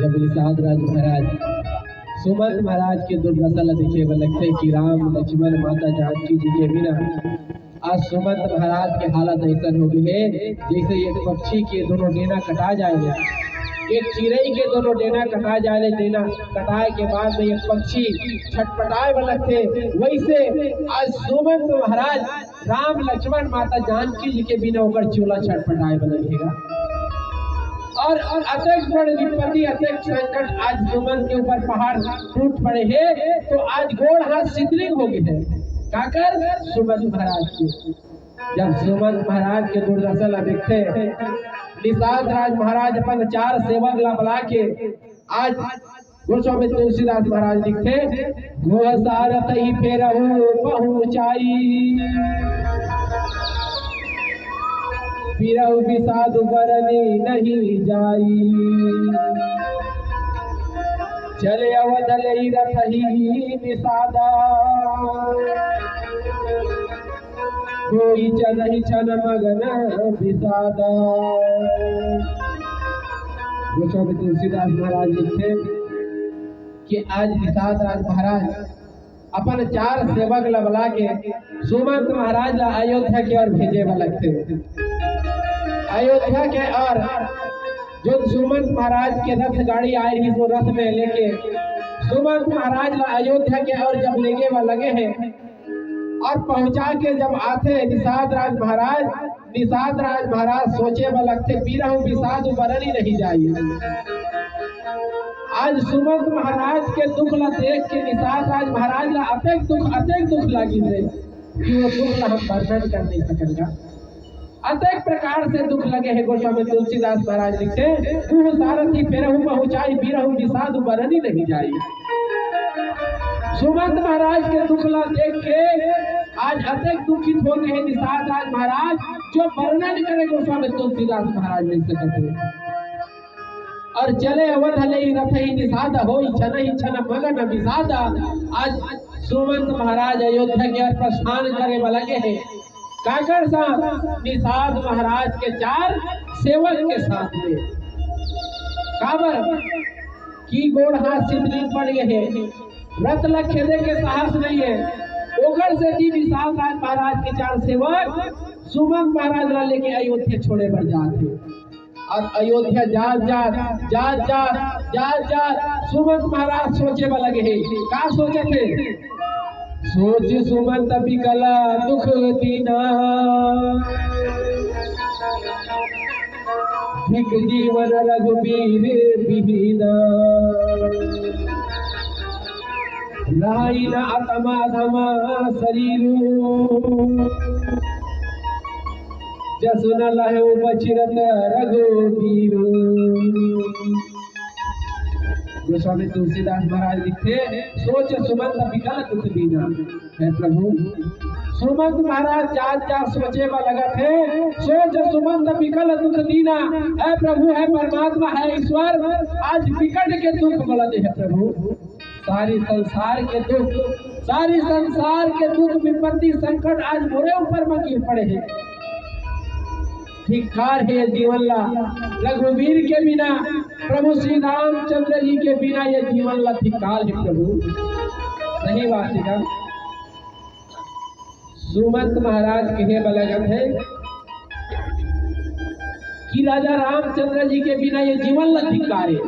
जब निषाद राज महाराज सुमंत महाराज के दुर्दशा देखे लगते कि राम लक्ष्मण माता जानकी जी के बिना आज सुमंत महाराज के हालत ऐसा हो गई है जैसे एक पक्षी के दोनों डेना कटा जाएगा, एक चिड़ई के दोनों डेना कटा जाए, डेना कटाए के बाद में एक पक्षी छटपटाए लगते, वैसे आज सुमंत महाराज राम लक्ष्मण माता जानकी जी के बिना होकर चूल्हा छटपटाए लगेगा। और अत्यंत बड़े विपत्ति अत्यंत संकट आज सुमंत के ऊपर पहाड़ टूट पड़े हैं, तो आज गोड़ हाथ शिथिल हो गए हैं काकर सुमंत महाराज के। जब सुमंत महाराज के दुर्दशा देखते निषाद राज महाराज अपन 4 सेवक ला बुला के आज गोस्वामी तुलसीदास महाराज लिखते गोसारत ही फेरहु पहुंचाई बिरहु विषाद बरनी नहीं जाई चले अवधल रथ ही विषादा कोई चलहि चल मगन विषादा। गोस्वामी तुलसीदास महाराज लिखते कि आज निषाद राज महाराज अपन 4 सेवक ला बुला के सुमंत महाराज ला अयोध्या के ओर भेजे लगते। अयोध्या के और जो सुमंत महाराज के रथ गाड़ी आई रही वो रथ में लेके सुमंत महाराज ला अयोध्या के और जब लेके वह लगे हैं और पहुंचा के जब आते निषाद राज महाराज सोचे वह लगते पीरहु विषाद बरनी नहीं जाइए। आज सुमंत महाराज के दुख ला देख के निषाद राज महाराज ला अत्यंत दुख लगी है कि वो दुख ला हम वर्णन कर नहीं सकेगा। अनेक प्रकार से दुख लगे हैं। गोस्वामी तुलसीदास महाराज लिखते सारथी फेरहु पहुंचाई बिरहु विषाद बरनी नहीं जाई। सुमंत महाराज के दुख ला देख के आज अत्यंत दुखित हो गए हैं निषाद राज महाराज, जो वर्णन करे गोस्वामी तुलसीदास महाराज नहीं सकते। और चले अवध हले रथ ही निषाद हो छन मगन विषाद। आज सुमंत महाराज अयोध्या के प्रस्थान करे लगे हैं काकर साथ निषाद महाराज के 4 सेवक के साथ में काबर की गोड़ हाथ शिथिल पड़ गए हैं, रथ ला खेदे के साहस नहीं है। ओकर से दी निषाद राज महाराज के 4 सेवक सुमंत महाराज ला लेके अयोध्या छोड़े बढ़ जाते और अयोध्या जात सुमंत महाराज सोचे लगे हैं। का सोचे थे? सोच सुमंत बिकला दुख दीना धिक जीवन रघुबीर बिहीना लाई न आत्मा धमा शरीरू जसु न लहु बचिरत रघुबीरू। गोस्वामी तुलसीदास महाराज लिखते सोच सुमंत बिकल दुख दीना है प्रभु। सुमंत महाराज जात सोचे में लगा थे सोच सुमंत बिकल दुख दीना है प्रभु, है परमात्मा, है ईश्वर। आज बिकट के दुख बढ़े है प्रभु। सारी संसार के दुख विपत्ति संकट आज मोरे ऊपर में गिर पड़े हैं। धिक्कार है जीवन ला रघुवीर के बिना, प्रभु श्री रामचंद्र जी के बिना ये जीवन ला धिक्कार है प्रभु। सही बात है। सुमंत महाराज कहे बलगत है कि राजा रामचंद्र जी के बिना ये जीवन ला धिक्कार है।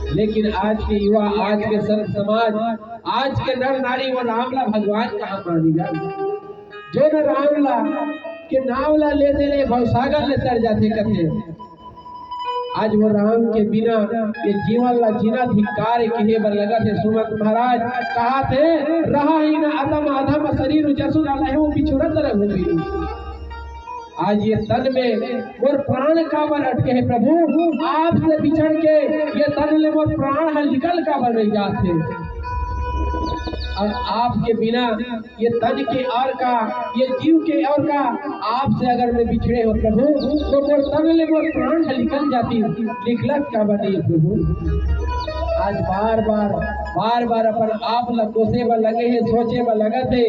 लेकिन आज के युवा, आज के संत समाज, आज के नर नारी वो रामला भगवान कहाँ मानेगा? जो न रामला के नाम ला ले दे भवसागर ले तर जाते कथे। आज वो राम के बिना ये जीवन ला जीना धिक्कार कहे बर लगा थे। सुमंत महाराज कहा थे रहा ही न अधम अधम शरीर जसु न बिछुरत रघुबीर। आज ये तन में मोर प्राण काबर अटके है प्रभु, आपसे बिछड़ के ये तन ले मोर प्राण निकल काबर नहीं जाते। और आपके बिना ये तन के और का, ये जीव के और का, आपसे अगर मैं बिछड़े हो प्रभु तो मोर तन ले मोर प्राण निकल जाती। निकलत का बने प्रभु। आज बार बार अपन आप कोसे में लगे हैं, सोचे में लगा थे